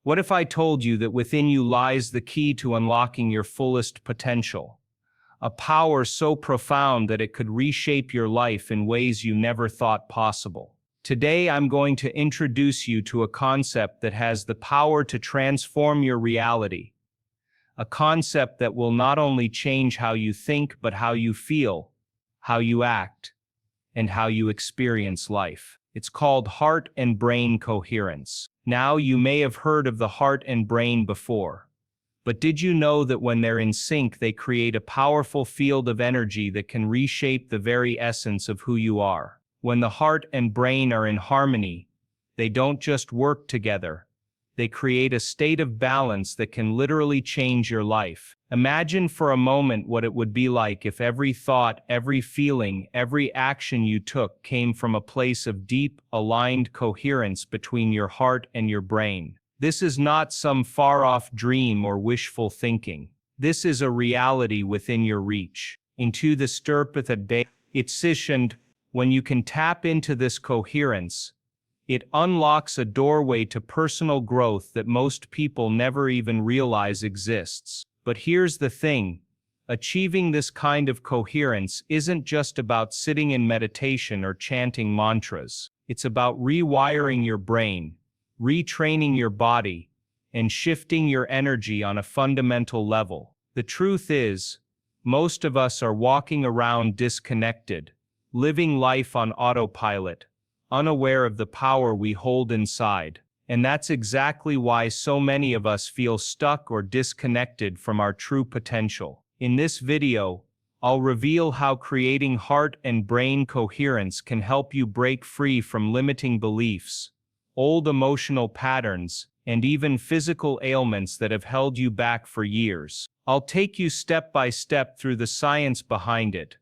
What if I told you that within you lies the key to unlocking your fullest potential? A power so profound that it could reshape your life in ways you never thought possible. Today I'm going to introduce you to a concept that has the power to transform your reality. A concept that will not only change how you think, but how you feel, how you act, and how you experience life. It's called heart and brain coherence. Now, you may have heard of the heart and brain before. But did you know that when they're in sync, they create a powerful field of energy that can reshape the very essence of who you are? When the heart and brain are in harmony, they don't just work together. They create a state of balance that can literally change your life. Imagine for a moment what it would be like if every thought, every feeling, every action you took came from a place of deep, aligned coherence between your heart and your brain. This is not some far-off dream or wishful thinking. This is a reality within your reach. Into the stirpeth day, it's sissioned. When you can tap into this coherence, it unlocks a doorway to personal growth that most people never even realize exists. But here's the thing. Achieving this kind of coherence isn't just about sitting in meditation or chanting mantras. It's about rewiring your brain, retraining your body, and shifting your energy on a fundamental level. The truth is, most of us are walking around disconnected, living life on autopilot, unaware of the power we hold inside. And that's exactly why so many of us feel stuck or disconnected from our true potential. In this video, I'll reveal how creating heart and brain coherence can help you break free from limiting beliefs, old emotional patterns, and even physical ailments that have held you back for years. I'll take you step by step through the science behind it,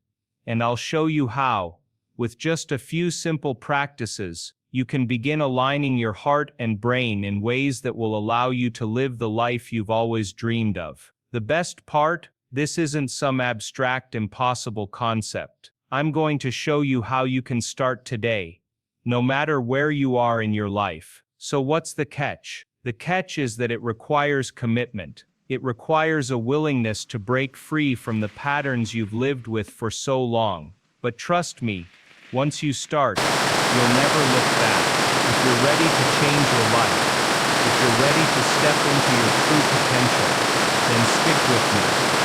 and I'll show you how, with just a few simple practices, you can begin aligning your heart and brain in ways that will allow you to live the life you've always dreamed of. The best part? This isn't some abstract, impossible concept. I'm going to show you how you can start today, no matter where you are in your life. So what's the catch? The catch is that it requires commitment. It requires a willingness to break free from the patterns you've lived with for so long. But trust me, once you start, you'll never look back. If you're ready to change your life, if you're ready to step into your true potential, then stick with me.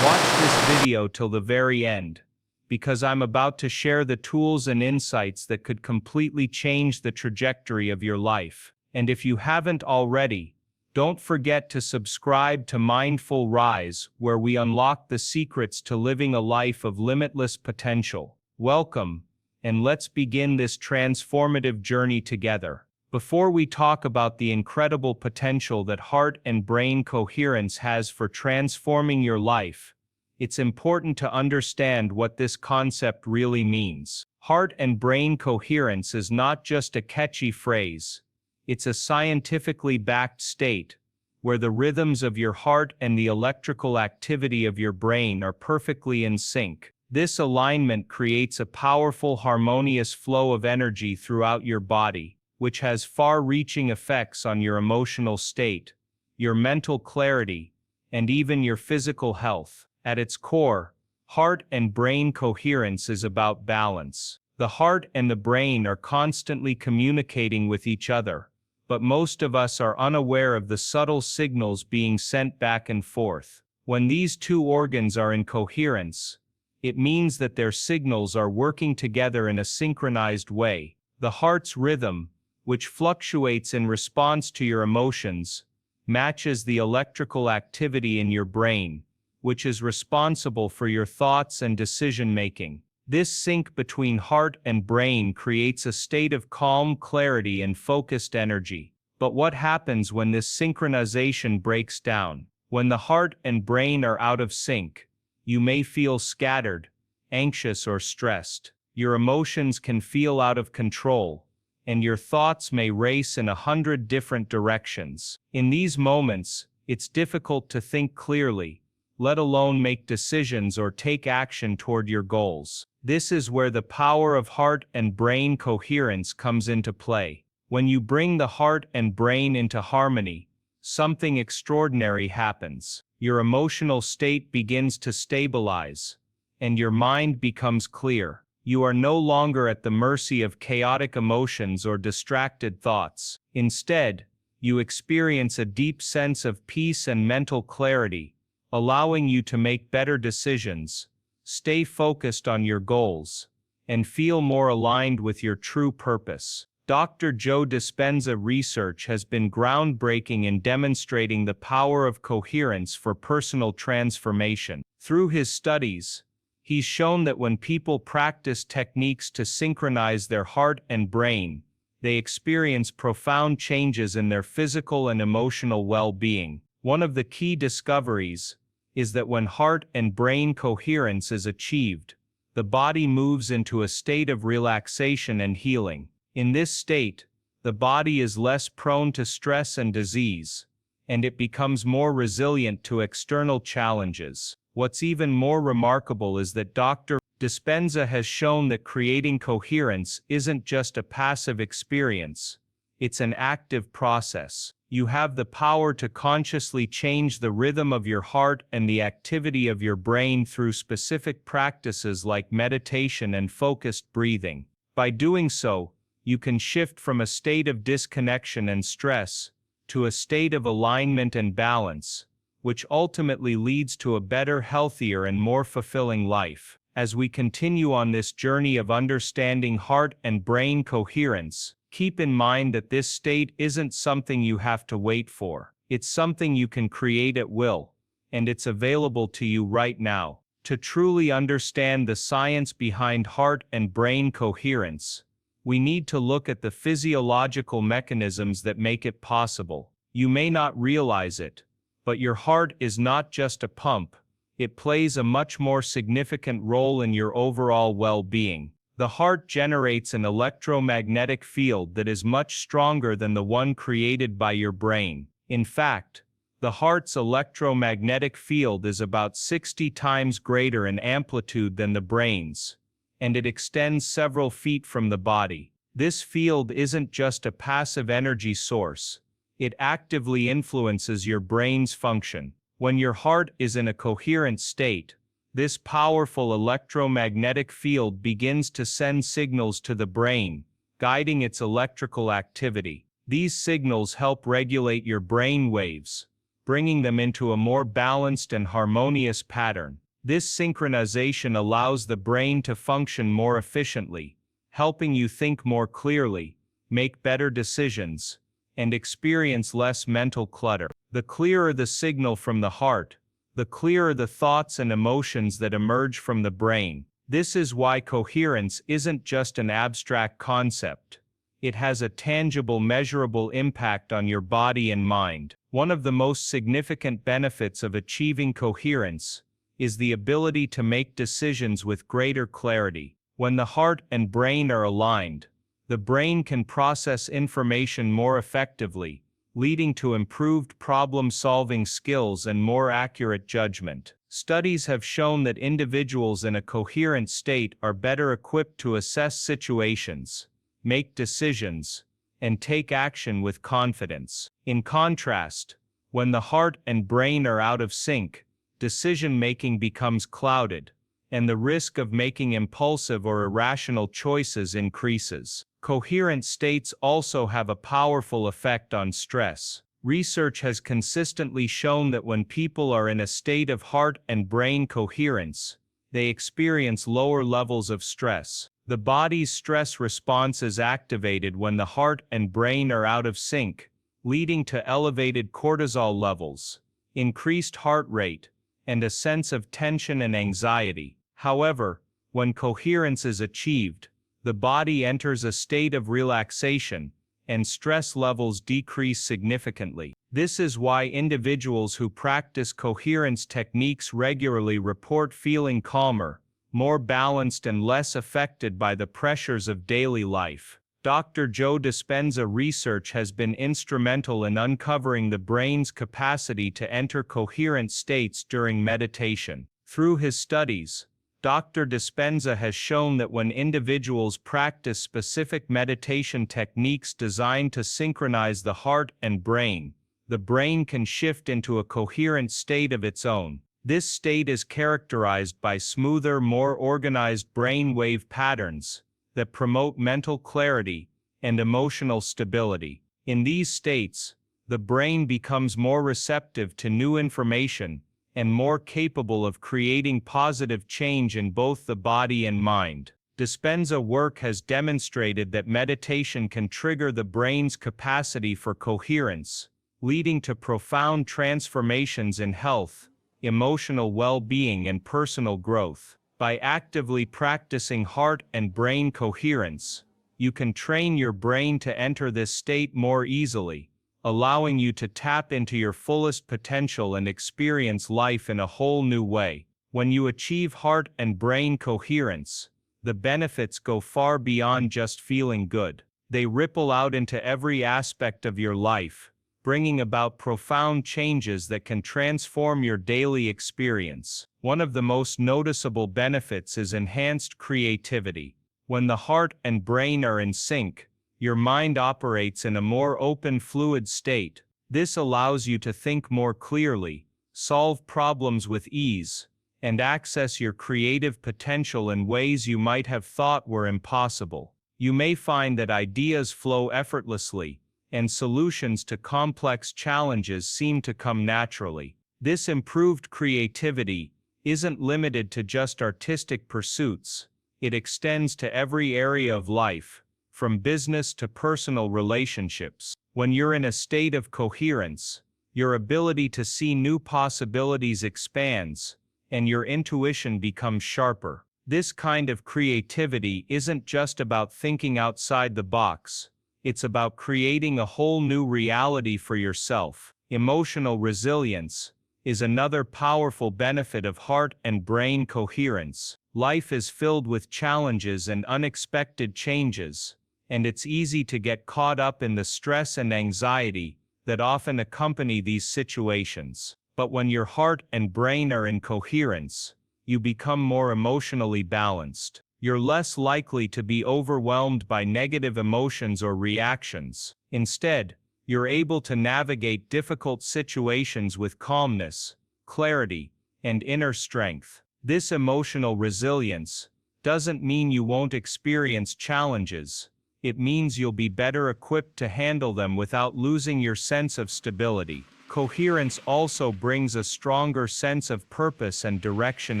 Watch this video till the very end, because I'm about to share the tools and insights that could completely change the trajectory of your life. And if you haven't already, don't forget to subscribe to Mindful Rise, where we unlock the secrets to living a life of limitless potential. Welcome, and let's begin this transformative journey together. Before we talk about the incredible potential that heart and brain coherence has for transforming your life, it's important to understand what this concept really means. Heart and brain coherence is not just a catchy phrase. It's a scientifically backed state, where the rhythms of your heart and the electrical activity of your brain are perfectly in sync. This alignment creates a powerful, harmonious flow of energy throughout your body, which has far-reaching effects on your emotional state, your mental clarity, and even your physical health. At its core, heart and brain coherence is about balance. The heart and the brain are constantly communicating with each other, but most of us are unaware of the subtle signals being sent back and forth. When these two organs are in coherence, it means that their signals are working together in a synchronized way. The heart's rhythm, which fluctuates in response to your emotions, matches the electrical activity in your brain, which is responsible for your thoughts and decision-making. This sync between heart and brain creates a state of calm clarity and focused energy. But what happens when this synchronization breaks down? When the heart and brain are out of sync, you may feel scattered, anxious, or stressed. Your emotions can feel out of control, and your thoughts may race in 100 different directions. In these moments, it's difficult to think clearly, let alone make decisions or take action toward your goals. This is where the power of heart and brain coherence comes into play. When you bring the heart and brain into harmony, something extraordinary happens. Your emotional state begins to stabilize, and your mind becomes clear. You are no longer at the mercy of chaotic emotions or distracted thoughts. Instead, you experience a deep sense of peace and mental clarity, allowing you to make better decisions, stay focused on your goals, and feel more aligned with your true purpose. Dr. Joe Dispenza research has been groundbreaking in demonstrating the power of coherence for personal transformation. Through his studies, he's shown that when people practice techniques to synchronize their heart and brain, they experience profound changes in their physical and emotional well-being. One of the key discoveries is that when heart and brain coherence is achieved, the body moves into a state of relaxation and healing. In this state, the body is less prone to stress and disease, and it becomes more resilient to external challenges. What's even more remarkable is that Dr. Dispenza has shown that creating coherence isn't just a passive experience, it's an active process. You have the power to consciously change the rhythm of your heart and the activity of your brain through specific practices like meditation and focused breathing. By doing so, you can shift from a state of disconnection and stress to a state of alignment and balance, which ultimately leads to a better, healthier, and more fulfilling life. As we continue on this journey of understanding heart and brain coherence, keep in mind that this state isn't something you have to wait for. It's something you can create at will, and it's available to you right now. To truly understand the science behind heart and brain coherence, we need to look at the physiological mechanisms that make it possible. You may not realize it, but your heart is not just a pump. It plays a much more significant role in your overall well-being. The heart generates an electromagnetic field that is much stronger than the one created by your brain. In fact, the heart's electromagnetic field is about 60 times greater in amplitude than the brain's, and it extends several feet from the body. This field isn't just a passive energy source. It actively influences your brain's function. When your heart is in a coherent state, this powerful electromagnetic field begins to send signals to the brain, guiding its electrical activity. These signals help regulate your brain waves, bringing them into a more balanced and harmonious pattern. This synchronization allows the brain to function more efficiently, helping you think more clearly, make better decisions, and experience less mental clutter. The clearer the signal from the heart, the clearer the thoughts and emotions that emerge from the brain. This is why coherence isn't just an abstract concept. It has a tangible, measurable impact on your body and mind. One of the most significant benefits of achieving coherence is the ability to make decisions with greater clarity. When the heart and brain are aligned, the brain can process information more effectively, leading to improved problem-solving skills and more accurate judgment. Studies have shown that individuals in a coherent state are better equipped to assess situations, make decisions, and take action with confidence. In contrast, when the heart and brain are out of sync, decision-making becomes clouded, and the risk of making impulsive or irrational choices increases. Coherent states also have a powerful effect on stress. Research has consistently shown that when people are in a state of heart and brain coherence, they experience lower levels of stress. The body's stress response is activated when the heart and brain are out of sync, leading to elevated cortisol levels, increased heart rate, and a sense of tension and anxiety. However, when coherence is achieved, the body enters a state of relaxation, and stress levels decrease significantly. This is why individuals who practice coherence techniques regularly report feeling calmer, more balanced, and less affected by the pressures of daily life. Dr. Joe Dispenza research has been instrumental in uncovering the brain's capacity to enter coherent states during meditation. Through his studies, Dr. Dispenza has shown that when individuals practice specific meditation techniques designed to synchronize the heart and brain, the brain can shift into a coherent state of its own. This state is characterized by smoother, more organized brain wave patterns that promote mental clarity and emotional stability. In these states, the brain becomes more receptive to new information and more capable of creating positive change in both the body and mind. Dispenza work has demonstrated that meditation can trigger the brain's capacity for coherence, leading to profound transformations in health, emotional well-being, and personal growth. By actively practicing heart and brain coherence, you can train your brain to enter this state more easily, allowing you to tap into your fullest potential and experience life in a whole new way. When you achieve heart and brain coherence, the benefits go far beyond just feeling good. They ripple out into every aspect of your life, bringing about profound changes that can transform your daily experience. One of the most noticeable benefits is enhanced creativity. When the heart and brain are in sync, your mind operates in a more open, fluid state. This allows you to think more clearly, solve problems with ease, and access your creative potential in ways you might have thought were impossible. You may find that ideas flow effortlessly, and solutions to complex challenges seem to come naturally. This improved creativity isn't limited to just artistic pursuits. It extends to every area of life, from business to personal relationships. When you're in a state of coherence, your ability to see new possibilities expands, and your intuition becomes sharper. This kind of creativity isn't just about thinking outside the box. It's about creating a whole new reality for yourself. Emotional resilience is another powerful benefit of heart and brain coherence. Life is filled with challenges and unexpected changes, and it's easy to get caught up in the stress and anxiety that often accompany these situations. But when your heart and brain are in coherence, you become more emotionally balanced. You're less likely to be overwhelmed by negative emotions or reactions. Instead, you're able to navigate difficult situations with calmness, clarity, and inner strength. This emotional resilience doesn't mean you won't experience challenges. It means you'll be better equipped to handle them without losing your sense of stability. Coherence also brings a stronger sense of purpose and direction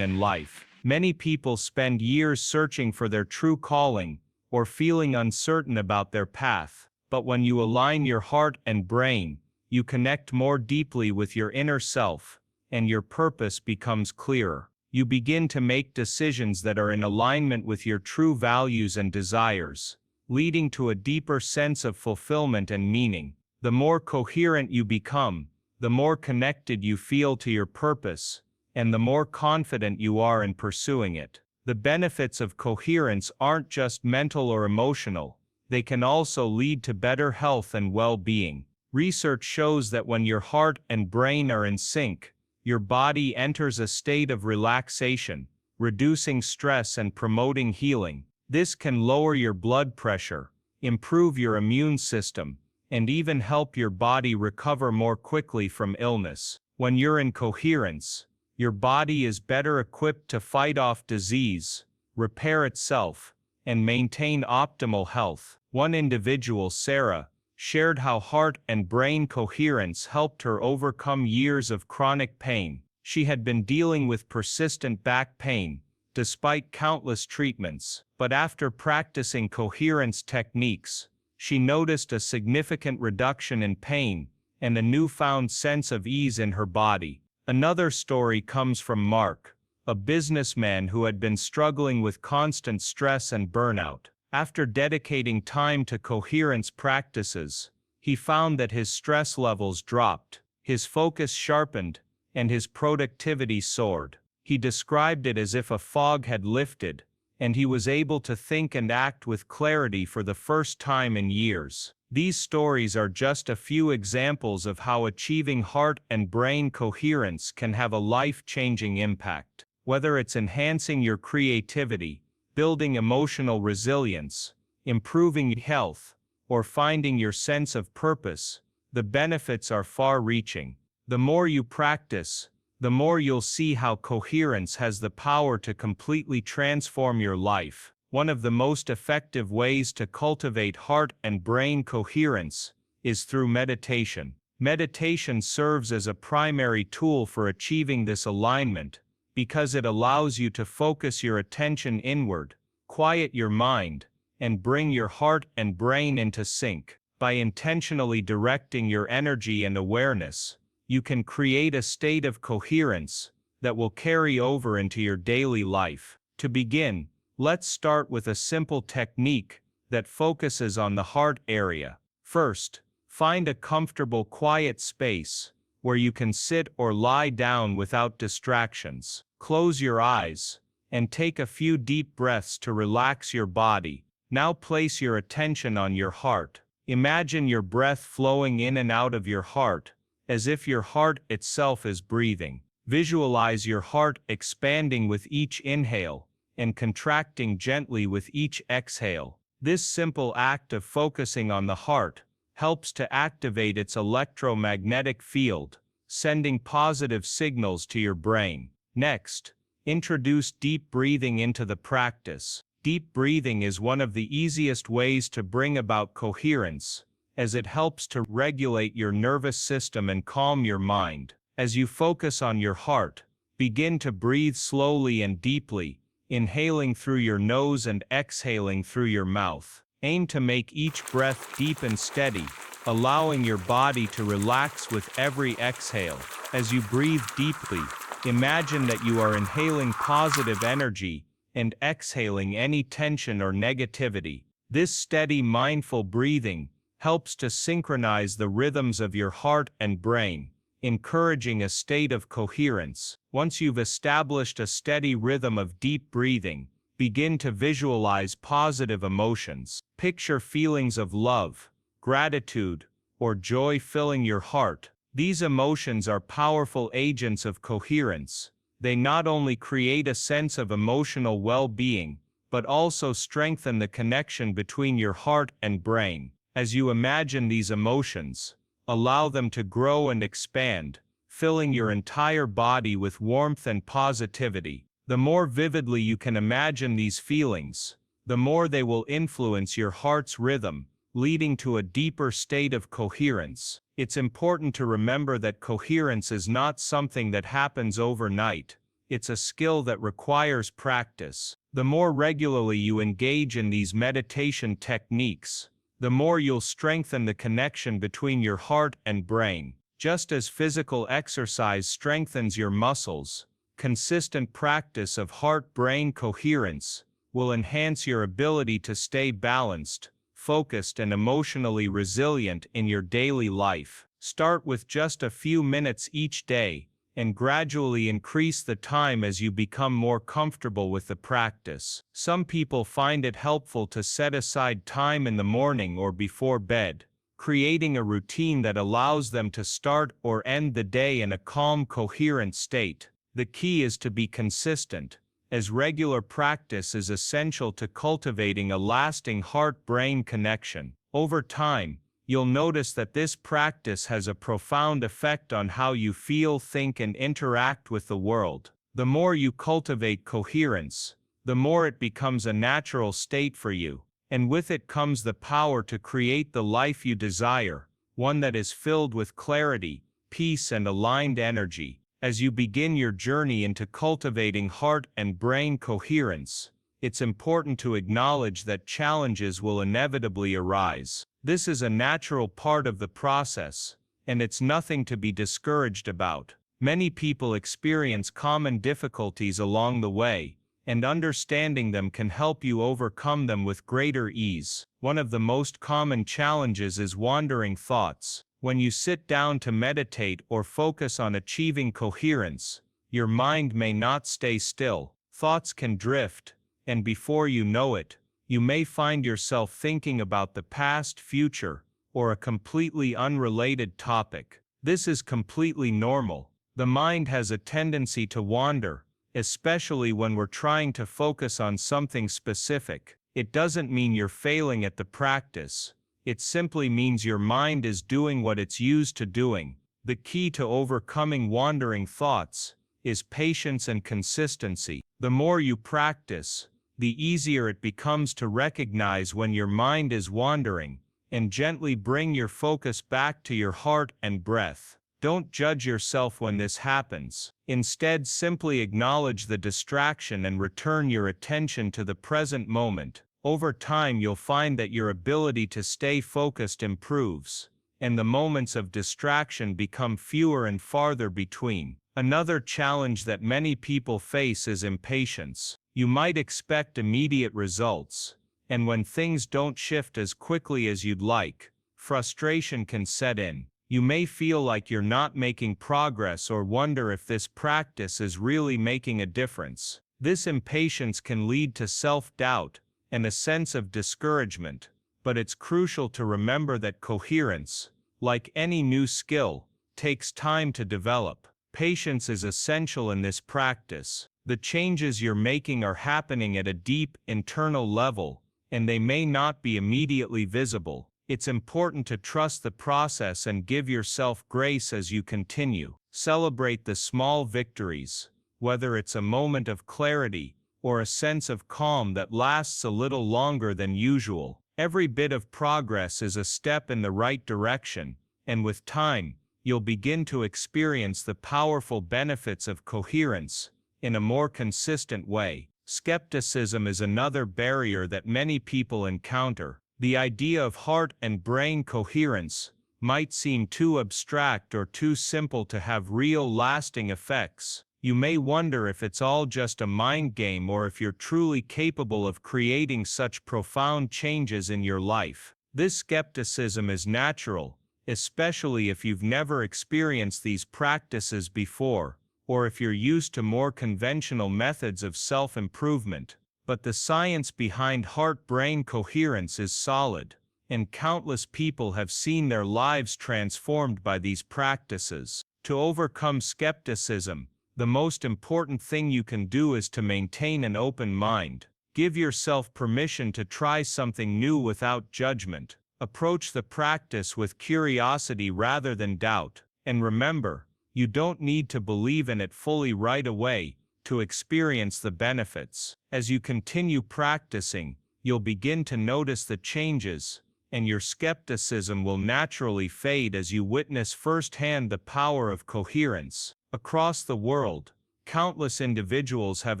in life. Many people spend years searching for their true calling, or feeling uncertain about their path. But when you align your heart and brain, you connect more deeply with your inner self, and your purpose becomes clearer. You begin to make decisions that are in alignment with your true values and desires, leading to a deeper sense of fulfillment and meaning. The more coherent you become, the more connected you feel to your purpose, and the more confident you are in pursuing it. The benefits of coherence aren't just mental or emotional, they can also lead to better health and well-being. Research shows that when your heart and brain are in sync, your body enters a state of relaxation, reducing stress and promoting healing. This can lower your blood pressure, improve your immune system, and even help your body recover more quickly from illness. When you're in coherence, your body is better equipped to fight off disease, repair itself, and maintain optimal health. One individual, Sarah, shared how heart and brain coherence helped her overcome years of chronic pain. She had been dealing with persistent back pain, despite countless treatments, but after practicing coherence techniques, she noticed a significant reduction in pain and a newfound sense of ease in her body. Another story comes from Mark, a businessman who had been struggling with constant stress and burnout. After dedicating time to coherence practices, he found that his stress levels dropped, his focus sharpened, and his productivity soared. He described it as if a fog had lifted, and he was able to think and act with clarity for the first time in years. These stories are just a few examples of how achieving heart and brain coherence can have a life-changing impact. Whether it's enhancing your creativity, building emotional resilience, improving health, or finding your sense of purpose, The benefits are far-reaching. The more you practice, the more you'll see how coherence has the power to completely transform your life. One of the most effective ways to cultivate heart and brain coherence is through meditation. Meditation serves as a primary tool for achieving this alignment because it allows you to focus your attention inward, quiet your mind, and bring your heart and brain into sync. By intentionally directing your energy and awareness, you can create a state of coherence that will carry over into your daily life. To begin, let's start with a simple technique that focuses on the heart area. First, find a comfortable, quiet space where you can sit or lie down without distractions. Close your eyes and take a few deep breaths to relax your body. Now place your attention on your heart. Imagine your breath flowing in and out of your heart, as if your heart itself is breathing. Visualize your heart expanding with each inhale and contracting gently with each exhale. This simple act of focusing on the heart helps to activate its electromagnetic field, sending positive signals to your brain. Next, introduce deep breathing into the practice. Deep breathing is one of the easiest ways to bring about coherence, as it helps to regulate your nervous system and calm your mind. As you focus on your heart, begin to breathe slowly and deeply, inhaling through your nose and exhaling through your mouth. Aim to make each breath deep and steady, allowing your body to relax with every exhale. As you breathe deeply, imagine that you are inhaling positive energy and exhaling any tension or negativity. This steady, mindful breathing helps to synchronize the rhythms of your heart and brain, encouraging a state of coherence. Once you've established a steady rhythm of deep breathing, begin to visualize positive emotions. Picture feelings of love, gratitude, or joy filling your heart. These emotions are powerful agents of coherence. They not only create a sense of emotional well-being, but also strengthen the connection between your heart and brain. As you imagine these emotions, allow them to grow and expand, filling your entire body with warmth and positivity. The more vividly you can imagine these feelings, the more they will influence your heart's rhythm, leading to a deeper state of coherence. It's important to remember that coherence is not something that happens overnight. It's a skill that requires practice. The more regularly you engage in these meditation techniques, the more you'll strengthen the connection between your heart and brain. Just as physical exercise strengthens your muscles, consistent practice of heart-brain coherence will enhance your ability to stay balanced, focused, and emotionally resilient in your daily life. Start with just a few minutes each day, and gradually increase the time as you become more comfortable with the practice. Some people find it helpful to set aside time in the morning or before bed, creating a routine that allows them to start or end the day in a calm, coherent state. The key is to be consistent, as regular practice is essential to cultivating a lasting heart-brain connection. Over time, you'll notice that this practice has a profound effect on how you feel, think, and interact with the world. The more you cultivate coherence, the more it becomes a natural state for you, and with it comes the power to create the life you desire, one that is filled with clarity, peace, and aligned energy. As you begin your journey into cultivating heart and brain coherence, it's important to acknowledge that challenges will inevitably arise. This is a natural part of the process, and it's nothing to be discouraged about. Many people experience common difficulties along the way, and understanding them can help you overcome them with greater ease. One of the most common challenges is wandering thoughts. When you sit down to meditate or focus on achieving coherence, your mind may not stay still. Thoughts can drift, and before you know it, you may find yourself thinking about the past, future, or a completely unrelated topic. This is completely normal. The mind has a tendency to wander, especially when we're trying to focus on something specific. It doesn't mean you're failing at the practice. It simply means your mind is doing what it's used to doing. The key to overcoming wandering thoughts is patience and consistency. The more you practice, the easier it becomes to recognize when your mind is wandering and gently bring your focus back to your heart and breath. Don't judge yourself when this happens. Instead, simply acknowledge the distraction and return your attention to the present moment. Over time, you'll find that your ability to stay focused improves, and the moments of distraction become fewer and farther between. Another challenge that many people face is impatience. You might expect immediate results, and when things don't shift as quickly as you'd like, frustration can set in. You may feel like you're not making progress or wonder if this practice is really making a difference. This impatience can lead to self-doubt and a sense of discouragement, but it's crucial to remember that coherence, like any new skill, takes time to develop. Patience is essential in this practice. The changes you're making are happening at a deep, internal level, and they may not be immediately visible. It's important to trust the process and give yourself grace as you continue. Celebrate the small victories, whether it's a moment of clarity or a sense of calm that lasts a little longer than usual. Every bit of progress is a step in the right direction, and with time, you'll begin to experience the powerful benefits of coherence in a more consistent way. Skepticism is another barrier that many people encounter. The idea of heart and brain coherence might seem too abstract or too simple to have real lasting effects. You may wonder if it's all just a mind game or if you're truly capable of creating such profound changes in your life. This skepticism is natural, especially if you've never experienced these practices before, or if you're used to more conventional methods of self-improvement. But the science behind heart-brain coherence is solid, and countless people have seen their lives transformed by these practices. To overcome skepticism, the most important thing you can do is to maintain an open mind. Give yourself permission to try something new without judgment. Approach the practice with curiosity rather than doubt. And remember, you don't need to believe in it fully right away to experience the benefits. As you continue practicing, you'll begin to notice the changes, and your skepticism will naturally fade as you witness firsthand the power of coherence. Across the world, countless individuals have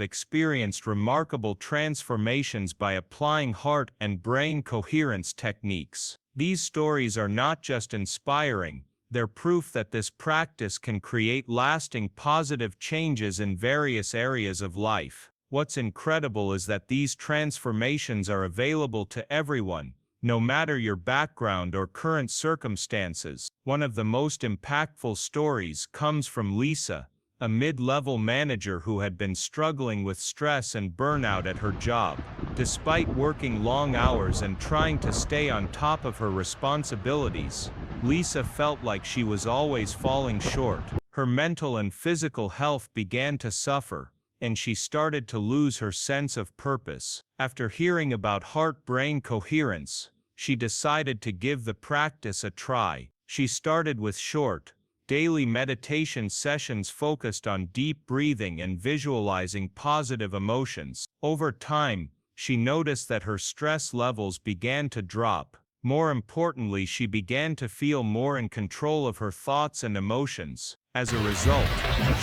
experienced remarkable transformations by applying heart and brain coherence techniques. These stories are not just inspiring, they're proof that this practice can create lasting positive changes in various areas of life. What's incredible is that these transformations are available to everyone, no matter your background or current circumstances. One of the most impactful stories comes from Lisa, a mid-level manager who had been struggling with stress and burnout at her job. Despite working long hours and trying to stay on top of her responsibilities, Lisa felt like she was always falling short. Her mental and physical health began to suffer, and she started to lose her sense of purpose. After hearing about heart-brain coherence, she decided to give the practice a try. She started with short, daily meditation sessions focused on deep breathing and visualizing positive emotions. Over time, she noticed that her stress levels began to drop. More importantly, she began to feel more in control of her thoughts and emotions. As a result,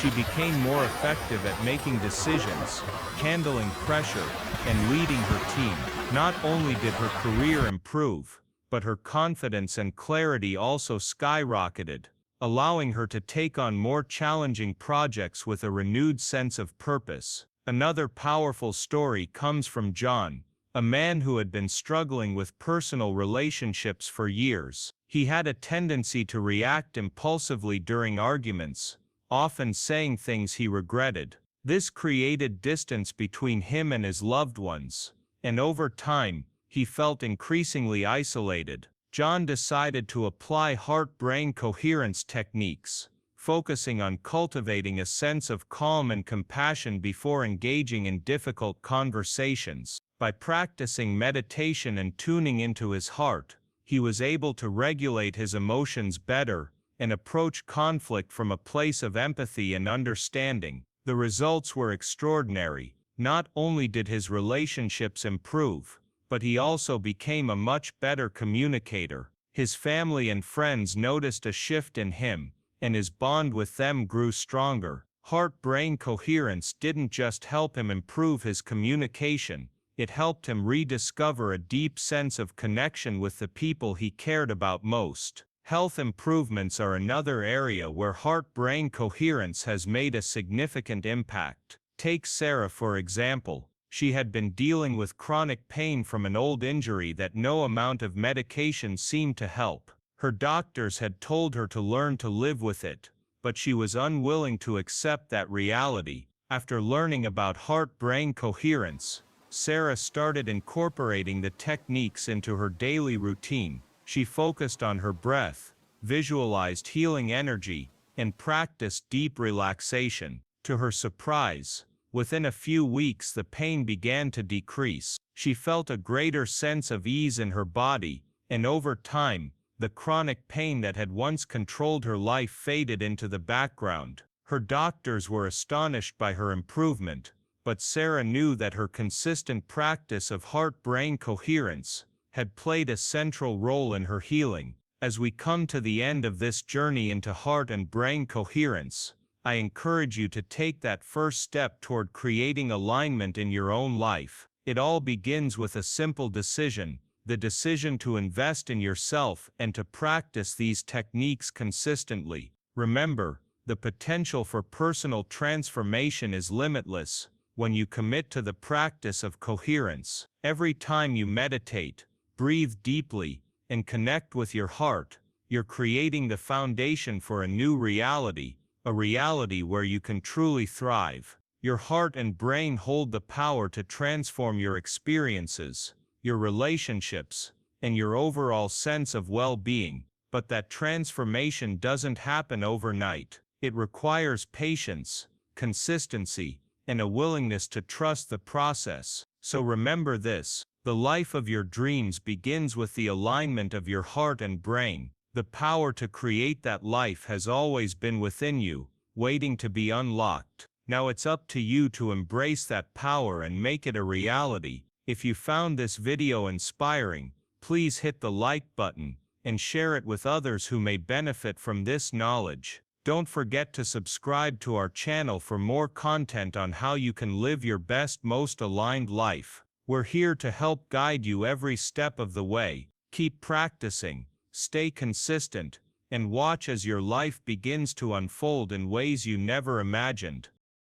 she became more effective at making decisions, handling pressure, and leading her team. Not only did her career improve, but her confidence and clarity also skyrocketed, allowing her to take on more challenging projects with a renewed sense of purpose. Another powerful story comes from John, a man who had been struggling with personal relationships for years. He had a tendency to react impulsively during arguments, often saying things he regretted. This created distance between him and his loved ones, and over time, he felt increasingly isolated. John decided to apply heart-brain coherence techniques, focusing on cultivating a sense of calm and compassion before engaging in difficult conversations. By practicing meditation and tuning into his heart, he was able to regulate his emotions better and approach conflict from a place of empathy and understanding. The results were extraordinary. Not only did his relationships improve, but he also became a much better communicator. His family and friends noticed a shift in him, and his bond with them grew stronger. Heart-brain coherence didn't just help him improve his communication, it helped him rediscover a deep sense of connection with the people he cared about most. Health improvements are another area where heart-brain coherence has made a significant impact. Take Sarah for example. She had been dealing with chronic pain from an old injury that no amount of medication seemed to help. Her doctors had told her to learn to live with it, but she was unwilling to accept that reality. After learning about heart-brain coherence, Sarah started incorporating the techniques into her daily routine. She focused on her breath, visualized healing energy, and practiced deep relaxation. To her surprise, within a few weeks the pain began to decrease. She felt a greater sense of ease in her body, and over time, the chronic pain that had once controlled her life faded into the background. Her doctors were astonished by her improvement, but Sarah knew that her consistent practice of heart-brain coherence had played a central role in her healing. As we come to the end of this journey into heart and brain coherence, I encourage you to take that first step toward creating alignment in your own life. It all begins with a simple decision, the decision to invest in yourself and to practice these techniques consistently. Remember, the potential for personal transformation is limitless when you commit to the practice of coherence. Every time you meditate, breathe deeply, and connect with your heart, you're creating the foundation for a new reality, a reality where you can truly thrive. Your heart and brain hold the power to transform your experiences, your relationships, and your overall sense of well-being. But that transformation doesn't happen overnight. It requires patience, consistency, and a willingness to trust the process. So remember this, the life of your dreams begins with the alignment of your heart and brain. The power to create that life has always been within you, waiting to be unlocked. Now it's up to you to embrace that power and make it a reality. If you found this video inspiring, please hit the like button and share it with others who may benefit from this knowledge. Don't forget to subscribe to our channel for more content on how you can live your best, most aligned life. We're here to help guide you every step of the way. Keep practicing, stay consistent, and watch as your life begins to unfold in ways you never imagined.